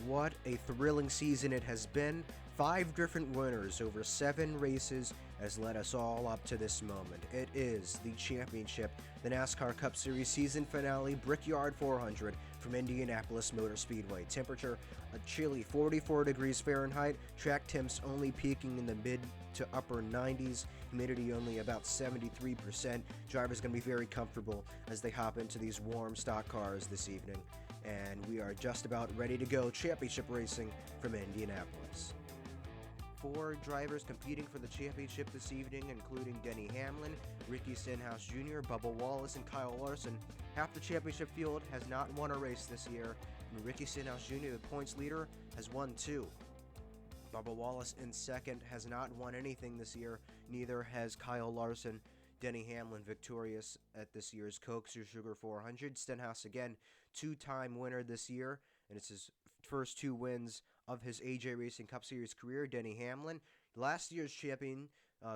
What a thrilling season it has been. 5 different winners over 7 races has led us all up to this moment. It is the championship, the NASCAR Cup Series season finale, Brickyard 400 from Indianapolis Motor Speedway. Temperature a chilly 44 degrees Fahrenheit, track temps only peaking in the mid to upper 90s, humidity only about 73%. Drivers going to be very comfortable as they hop into these warm stock cars this evening. And we are just about ready to go championship racing from Indianapolis. 4 drivers competing for the championship this evening, including Denny Hamlin, Ricky Stenhouse Jr., Bubba Wallace, and Kyle Larson. Half the championship field has not won a race this year, and Ricky Stenhouse Jr., the points leader, has won 2. Bubba Wallace in second has not won anything this year, neither has Kyle Larson. Denny Hamlin victorious at this year's Coke Sugar 400. Stenhouse again, 2-time winner this year, and it's his first 2 wins of his AJ Racing Cup Series career. Denny Hamlin, last year's champion,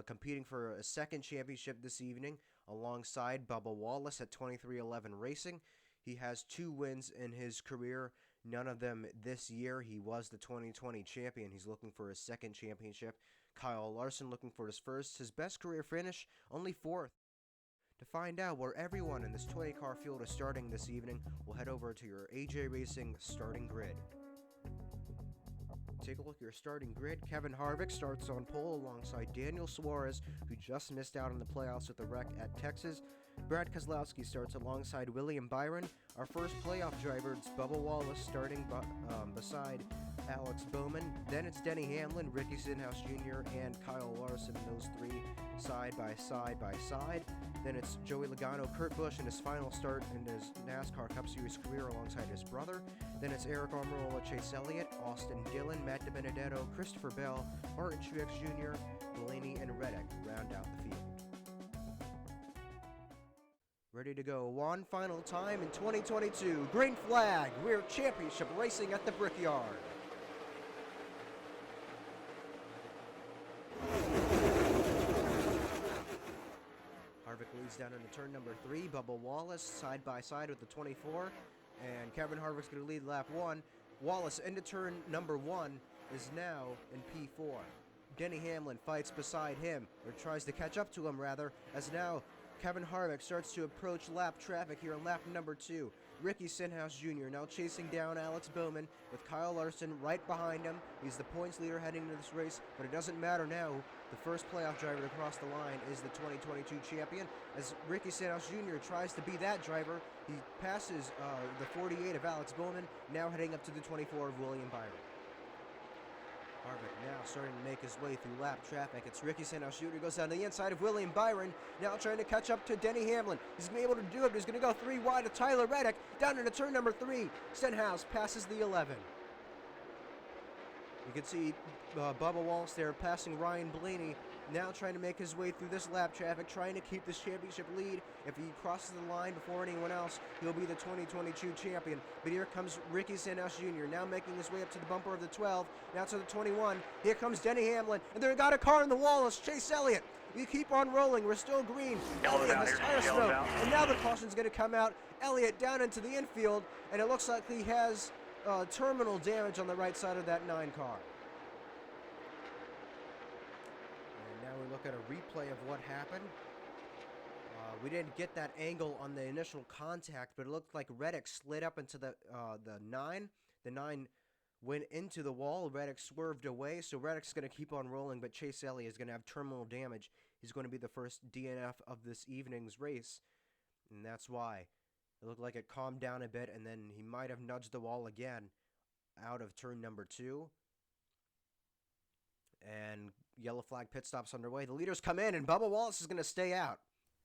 competing for a second championship this evening alongside Bubba Wallace at 2311 Racing. He has 2 wins in his career, none of them this year. He was the 2020 champion. He's looking for his second championship. Kyle Larson looking for his first. His best career finish, only 4th. To find out where everyone in this 20-car field is starting this evening, we'll head over to your AJ Racing starting grid. Take a look at your starting grid. Kevin Harvick starts on pole alongside Daniel Suarez, who just missed out on the playoffs with the wreck at Texas. Brad Keselowski starts alongside William Byron. Our first playoff driver, it's Bubba Wallace starting beside Alex Bowman. Then it's Denny Hamlin, Ricky Stenhouse Jr., and Kyle Larson, those 3 side by side. Then it's Joey Logano, Kurt Busch in his final start in his NASCAR Cup Series career alongside his brother. Then it's Eric Almirola, Chase Elliott, Austin Dillon, Matt DiBenedetto, Christopher Bell, Martin Truex Jr., Blaney, and Reddick round out the field. Ready to go one final time in 2022. Green flag, we're championship racing at the Brickyard. Harvick leads down into turn number 3. Bubba Wallace side by side with the 24. And Kevin Harvick's going to lead lap 1. Wallace into turn number 1 is now in P4. Denny Hamlin fights beside him, or tries to catch up to him rather, as now Kevin Harvick starts to approach lap traffic here in lap number 2. Ricky Stenhouse Jr. now chasing down Alex Bowman with Kyle Larson right behind him. He's the points leader heading into this race, but it doesn't matter now. The first playoff driver to cross the line is the 2022 champion, as Ricky Stenhouse Jr. tries to be that driver. He passes the 48 of Alex Bowman, now heading up to the 24 of William Byron. Harvick now starting to make his way through lap traffic. It's Ricky Stenhouse Jr. goes down to the inside of William Byron, now trying to catch up to Denny Hamlin. He's going to be able to do it, but he's going to go 3 wide of Tyler Reddick, down into turn number 3. Stenhouse passes the 11. You can see Bubba Wallace there passing Ryan Blaney, now trying to make his way through this lap traffic, trying to keep this championship lead. If he crosses the line before anyone else, he'll be the 2022 champion. But here comes Ricky Stenhouse Jr. now making his way up to the bumper of the 12, now to the 21. Here comes Denny Hamlin, and they got a car in the wall. It's Chase Elliott. You keep on rolling. We're still green. Elliott has tire smoke, and now the caution's going to come out. Elliott down into the infield, and it looks like he has terminal damage on the right side of that 9 car. And now we look at a replay of what happened. We didn't get that angle on the initial contact, but it looked like Reddick slid up into the 9. The 9 went into the wall. Reddick swerved away, so Reddick's going to keep on rolling, but Chase Elliott is going to have terminal damage. He's going to be the first DNF of this evening's race, and that's why. It looked like it calmed down a bit, and then he might have nudged the wall again out of turn number 2. And yellow flag pit stops underway. The leaders come in, and Bubba Wallace is going to stay out.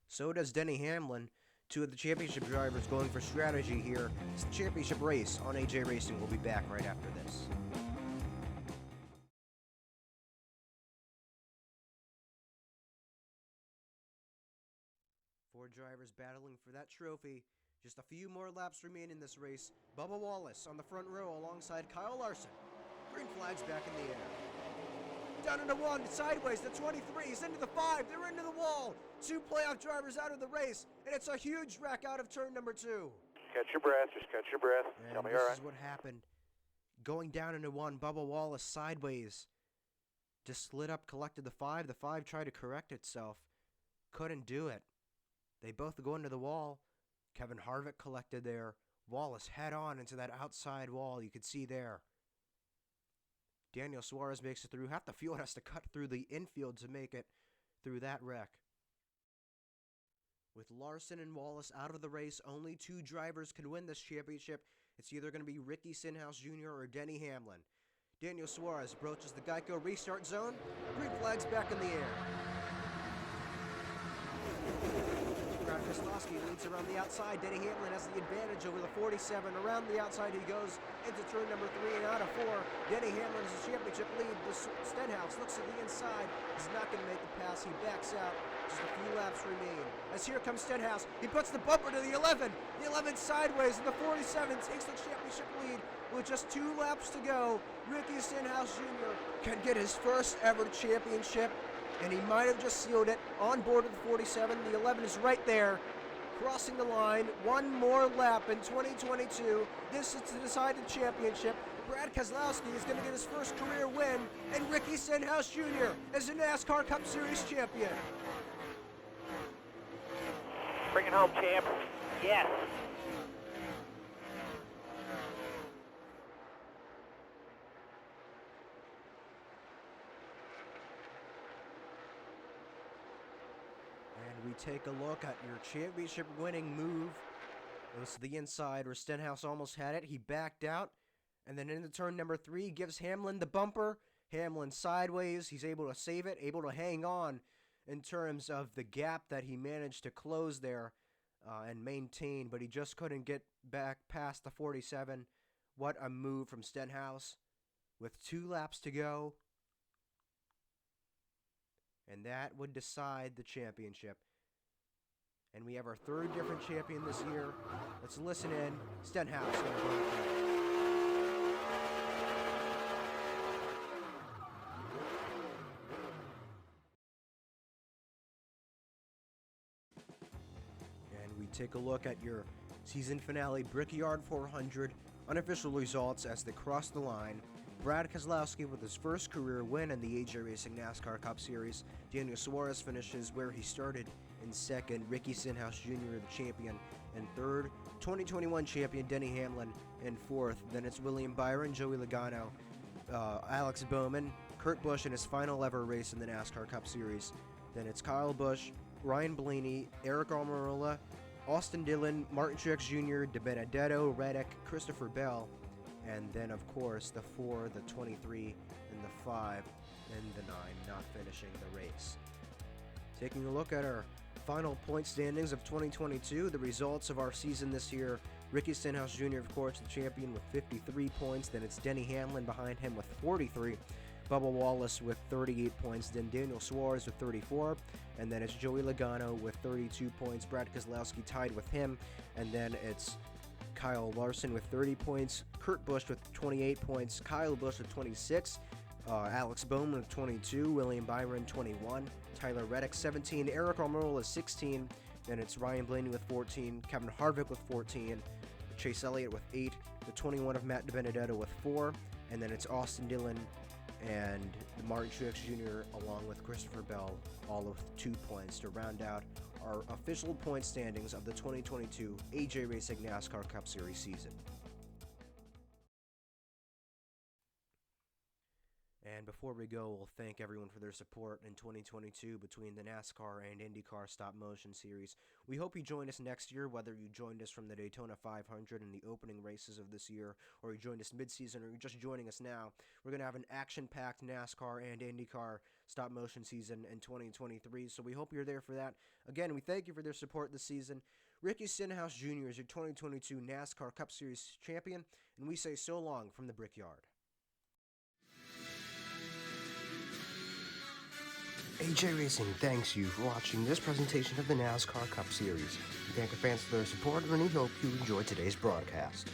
So does Denny Hamlin. 2 of the championship drivers going for strategy here. It's the championship race on AJ Racing. We'll be back right after this. Four drivers battling for that trophy. Just a few more laps remain in this race. Bubba Wallace on the front row alongside Kyle Larson. Green flag's back in the air. Down into 1, sideways, the 23, he's into the 5, they're into the wall. 2 playoff drivers out of the race, and it's a huge wreck out of turn number 2. Catch your breath, just catch your breath. And Tell me this all right. is what happened. going down into one. Bubba Wallace sideways. Just slid up, collected the 5. The 5 tried to correct itself. Couldn't do it. They both go into the wall. Kevin Harvick collected there. Wallace head on into that outside wall you could see there. Daniel Suarez makes it through. Half the field has to cut through the infield to make it through that wreck. With Larson and Wallace out of the race, only 2 drivers can win this championship. It's either going to be Ricky Stenhouse Jr. or Denny Hamlin. Daniel Suarez approaches the Geico restart zone. Green flag's back in the air. Brad Keselowski leads around the outside. Denny Hamlin has the advantage over the 47. Around the outside he goes into turn number 3 and out of 4. Denny Hamlin has a championship lead. Stenhouse looks to the inside. He's not going to make the pass. He backs out. Just a few laps remain. As here comes Stenhouse. He puts the bumper to the 11. The 11 sideways, and the 47 takes the championship lead with just 2 laps to go. Ricky Stenhouse Jr. can get his first ever championship, and he might have just sealed it on board with the 47. The 11 is right there, crossing the line. 1 more lap in 2022. This is to decide the championship. Brad Keselowski is going to get his first career win, and Ricky Stenhouse Jr. is the NASCAR Cup Series champion. Bring it home, champ. Yes. And we take a look at your championship winning move. It was to the inside where Stenhouse almost had it. He backed out. And then into turn number 3, gives Hamlin the bumper. Hamlin sideways. He's able to save it, able to hang on in terms of the gap that he managed to close there and maintain. But he just couldn't get back past the 47. What a move from Stenhouse with 2 laps to go. And that would decide the championship. And we have our 3rd different champion this year. Let's listen in. Stenhouse. And we take a look at your season finale Brickyard 400 unofficial results as they cross the line. Brad Keselowski with his first career win in the AJ Racing NASCAR Cup Series. Daniel Suarez finishes where he started in 2nd. Ricky Stenhouse Jr. the champion in 3rd. 2021 champion Denny Hamlin in 4th. Then it's William Byron, Joey Logano, Alex Bowman, Kurt Busch in his final ever race in the NASCAR Cup Series. Then it's Kyle Busch, Ryan Blaney, Eric Almirola, Austin Dillon, Martin Truex Jr., DiBenedetto, Reddick, Christopher Bell. And then, of course, the 4, the 23, and the 5, and the 9 not finishing the race. Taking a look at our final point standings of 2022, the results of our season this year. Ricky Stenhouse Jr., of course, the champion with 53 points. Then it's Denny Hamlin behind him with 43. Bubba Wallace with 38 points. Then Daniel Suarez with 34. And then it's Joey Logano with 32 points. Brad Keselowski tied with him. And then it's Kyle Larson with 30 points, Kurt Busch with 28 points, Kyle Busch with 26, Alex Bowman with 22, William Byron 21, Tyler Reddick 17, Eric Almirola 16, then it's Ryan Blaney with 14, Kevin Harvick with 14, Chase Elliott with 8, the 21 of Matt DiBenedetto with 4, and then it's Austin Dillon and Martin Truex Jr. along with Christopher Bell, all with 2 points to round out our official point standings of the 2022 AJ Racing NASCAR Cup Series season. And before we go, we'll thank everyone for their support in 2022 between the NASCAR and IndyCar Stop Motion Series. We hope you join us next year, whether you joined us from the Daytona 500 and the opening races of this year, or you joined us mid-season, or you're just joining us now. We're going to have an action-packed NASCAR and IndyCar Stop Motion season in 2023, so we hope you're there for that. Again, we thank you for their support this season. Ricky Stenhouse Jr. is your 2022 NASCAR Cup Series champion, and we say so long from the Brickyard. AJ Racing thanks you for watching this presentation of the NASCAR Cup Series. We thank our fans for their support, and we hope you enjoyed today's broadcast.